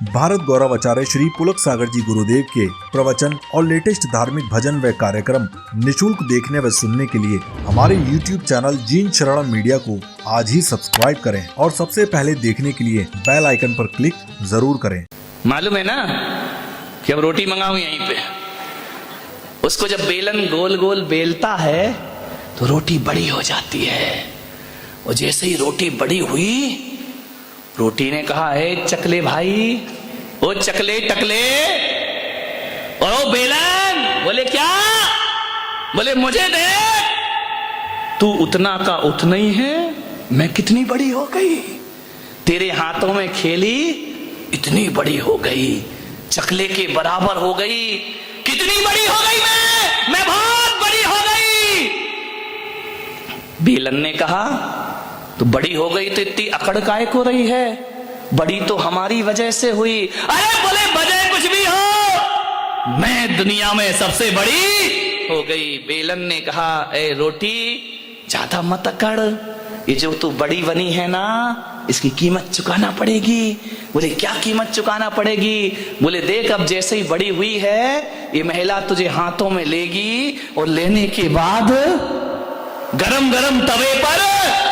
भारत गौरव आचार्य श्री पुलक सागर जी गुरुदेव के प्रवचन और लेटेस्ट धार्मिक भजन व कार्यक्रम निशुल्क देखने व सुनने के लिए हमारे YouTube चैनल जीन शरणम मीडिया को आज ही सब्सक्राइब करें और सबसे पहले देखने के लिए बेल आइकन पर क्लिक जरूर करें। मालूम है ना कि अब रोटी मंगाऊं यहीं पे, उसको जब बेलन गोल गोल बेलता है तो रोटी बड़ी हो जाती है। और जैसे ही रोटी बड़ी हुई, रोटी ने कहा, है चकले भाई, ओ चकले टकले, और ओ बेलन, बोले क्या? बोले मुझे दे, तू उतना का उतना ही है, मैं कितनी बड़ी हो गई, तेरे हाथों में खेली इतनी बड़ी हो गई, चकले के बराबर हो गई, कितनी बड़ी हो गई मैं बहुत बड़ी हो गई। बेलन ने कहा, तो बड़ी हो गई तो इतनी अकड़ काहे को रही है, बड़ी तो हमारी वजह से हुई। अरे बोले वजह कुछ भी हो, मैं दुनिया में सबसे बड़ी हो गई। बेलन ने कहा, ए रोटी ज्यादा मत अकड़, ये जो तू बड़ी बनी है ना, इसकी कीमत चुकाना पड़ेगी। बोले क्या कीमत चुकाना पड़ेगी? बोले देख, अब जैसे ही बड़ी हुई है ये महिला तुझे हाथों में लेगी और लेने के बाद गरम गरम तवे पर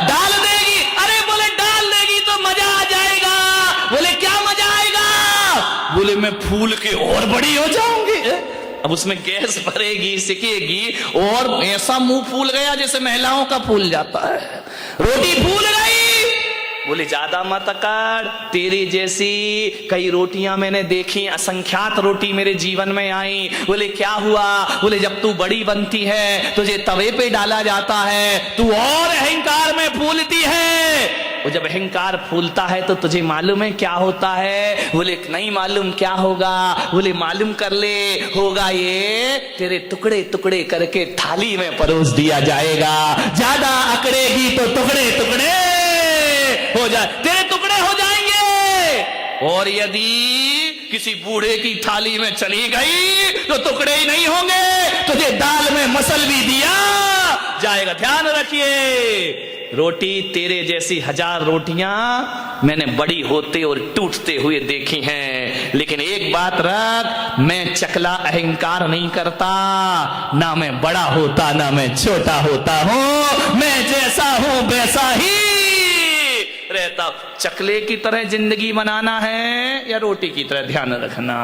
डाल देगी। अरे बोले डाल देगी तो मजा आ जाएगा। बोले क्या मजा आएगा? बोले मैं फूल के और बड़ी हो जाऊंगी। अब उसमें गैस भरेगी, सिकेगी और ऐसा मुंह फूल गया जैसे महिलाओं का फूल जाता है, रोटी फूल गई। बोले ज्यादा मत अकड़, तेरी जैसी कई रोटियां मैंने देखी, असंख्यात रोटी मेरे जीवन में आई। बोले क्या हुआ? बोले जब तू बड़ी बनती है तुझे तवे पे डाला जाता है, तू और अहंकार में फूलती है, और जब अहंकार फूलता है तो तुझे मालूम है क्या होता है? बोले नहीं मालूम, क्या होगा? बोले मालूम कर ले, होगा ये, तेरे टुकड़े टुकड़े करके थाली में परोस दिया जाएगा। ज्यादा अकड़ेगी तो टुकड़े टुकड़े हो जाए, तेरे टुकड़े हो जाएंगे। और यदि किसी बूढ़े की थाली में चली गई तो टुकड़े ही नहीं होंगे, तुझे दाल में मसल भी दिया जाएगा। ध्यान रखिए, रोटी तेरे जैसी 1000 रोटियां मैंने बड़ी होते और टूटते हुए देखी हैं, लेकिन एक बात रख, मैं चकला अहंकार नहीं करता, ना मैं बड़ा होता ना मैं छोटा होता हूं, मैं जैसा हूं वैसा ही रहता। चकले की तरह जिंदगी बनाना है या रोटी की तरह? ध्यान रखना,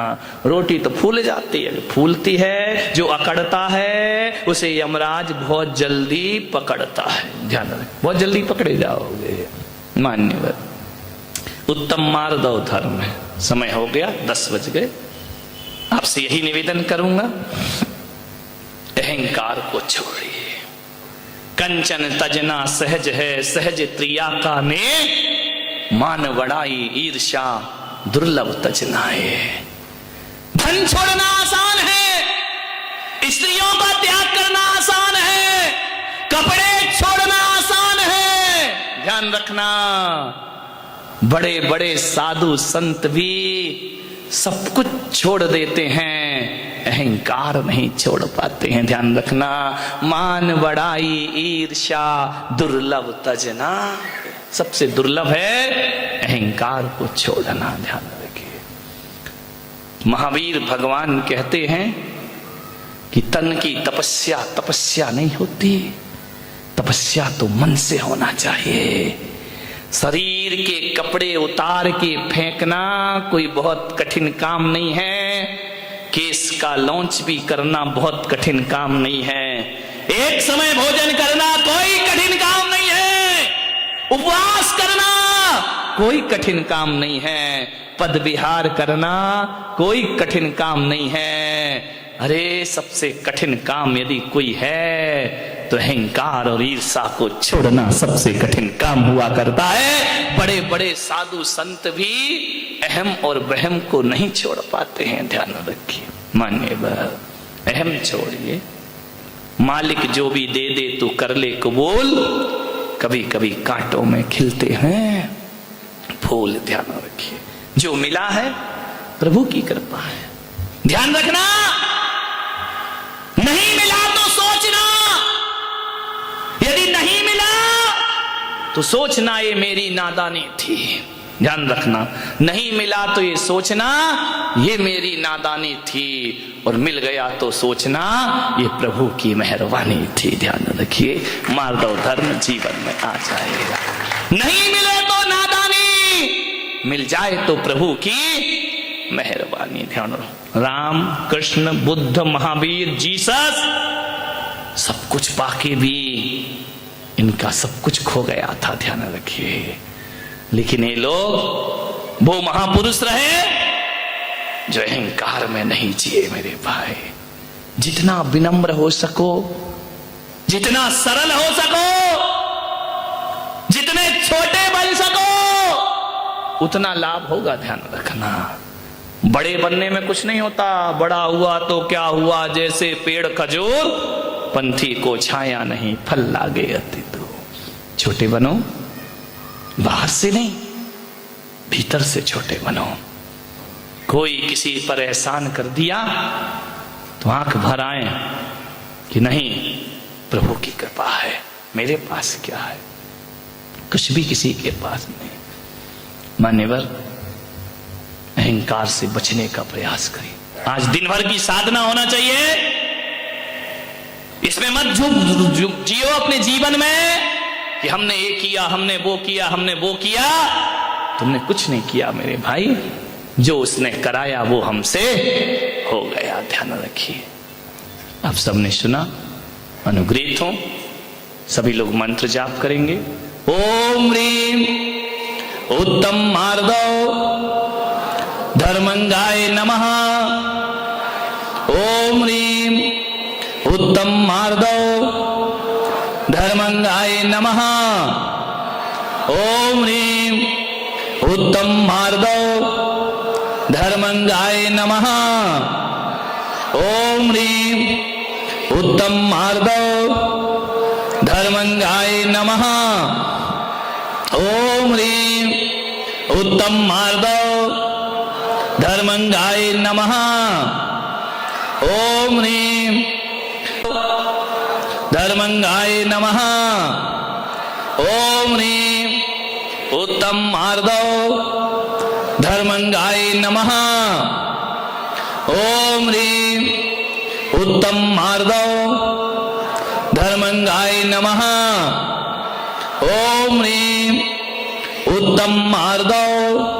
रोटी तो फूल जाती है, फूलती है, जो अकड़ता है उसे यमराज बहुत जल्दी पकड़ता है। ध्यान रख, बहुत जल्दी पकड़े जाओगे। मान्यवर उत्तम मार्ग धर्म है। समय हो गया, 10 बज गए। आपसे यही निवेदन करूंगा, अहंकार को छोड़िए। कंचन तजना सहज है, सहज त्रिया का ने, मान बड़ाई ईर्षा दुर्लभ तजनाए। धन छोड़ना आसान है, स्त्रियों का त्याग करना आसान है, कपड़े छोड़ना आसान है। ध्यान रखना, बड़े बड़े साधु संत भी सब कुछ छोड़ देते हैं, अहंकार नहीं छोड़ पाते हैं। ध्यान रखना, मान बड़ाई ईर्ष्या दुर्लभ तजना, सबसे दुर्लभ है अहंकार को छोड़ना। ध्यान रखिए, महावीर भगवान कहते हैं कि तन की तपस्या नहीं होती, तपस्या तो मन से होना चाहिए। शरीर के कपड़े उतार के फेंकना कोई बहुत कठिन काम नहीं है, केस का लॉन्च भी करना बहुत कठिन काम नहीं है, एक समय भोजन करना कोई कठिन काम नहीं है, उपवास करना कोई कठिन काम नहीं है, पद विहार करना कोई कठिन काम नहीं है। अरे सबसे कठिन काम यदि कोई है तो अहंकार और ईर्षा को छोड़ना सबसे कठिन काम हुआ करता है। बड़े बड़े साधु संत भी अहम और वहम को नहीं छोड़ पाते हैं। ध्यान रखिए, मान्यवर अहम छोड़िए, मालिक जो भी दे दे तू कर ले कबूल, कभी कभी कांटों में खिलते हैं फूल। ध्यान रखिए, जो मिला है प्रभु की कृपा है। ध्यान रखना, नहीं मिला तो सोचना, यदि नहीं मिला तो सोचना ये मेरी नादानी थी। ध्यान रखना, नहीं मिला तो ये सोचना ये मेरी नादानी थी, और मिल गया तो सोचना ये प्रभु की मेहरबानी थी। ध्यान रखिए, मार्दव धर्म जीवन में आ जाएगा। नहीं मिले तो नादानी, मिल जाए तो प्रभु की मेहरबानी। ध्यान रखो, राम कृष्ण बुद्ध महावीर जीसस सब कुछ पाके भी इनका सब कुछ खो गया था। ध्यान रखिए, लेकिन ये लोग वो महापुरुष रहे जो अहंकार में नहीं जिए। मेरे भाई, जितना विनम्र हो सको, जितना सरल हो सको, जितने छोटे बन सको, उतना लाभ होगा। ध्यान रखना, बड़े बनने में कुछ नहीं होता। बड़ा हुआ तो क्या हुआ, जैसे पेड़ खजूर, पंथी को छाया नहीं, फल लागे अति दूर। छोटे बनो, बाहर से नहीं, भीतर से छोटे बनो। कोई किसी पर एहसान कर दिया तो आंख भर आए कि नहीं, प्रभु की कृपा है, मेरे पास क्या है, कुछ भी किसी के पास नहीं। मान्यवर, अहंकार से बचने का प्रयास करें। आज दिन भर की साधना होना चाहिए, इसमें मत जियो अपने जीवन में कि हमने ये किया, हमने वो किया, हमने वो किया। तुमने कुछ नहीं किया मेरे भाई, जो उसने कराया वो हमसे हो गया। ध्यान रखिए। आप सबने सुना, अनुग्रहित हो, सभी लोग मंत्र जाप करेंगे। ओम ह्रीम उत्तम मार्दव धर्मंगाय नमः। ओम ह्रीम उत्तम मार्दव धर्मंगाय नमः। ओम ह्रीम उत्तम मार्दव धर्मंगाय नमः। ओम ह्रीम उत्तम मार्दव धर्मंगाय नमः। ओम ह्रीम उत्तम मार्दव धर्मंगाय नमः। ओम ह्रीम धर्मंगाय नमः। ओम ह्रीम उत्तम मार्दव धर्मंगाय नमः। ओम ह्रीम उत्तम मार्दव धर्मंगाय नमः। ओम ह्रीम उत्तम मार्दव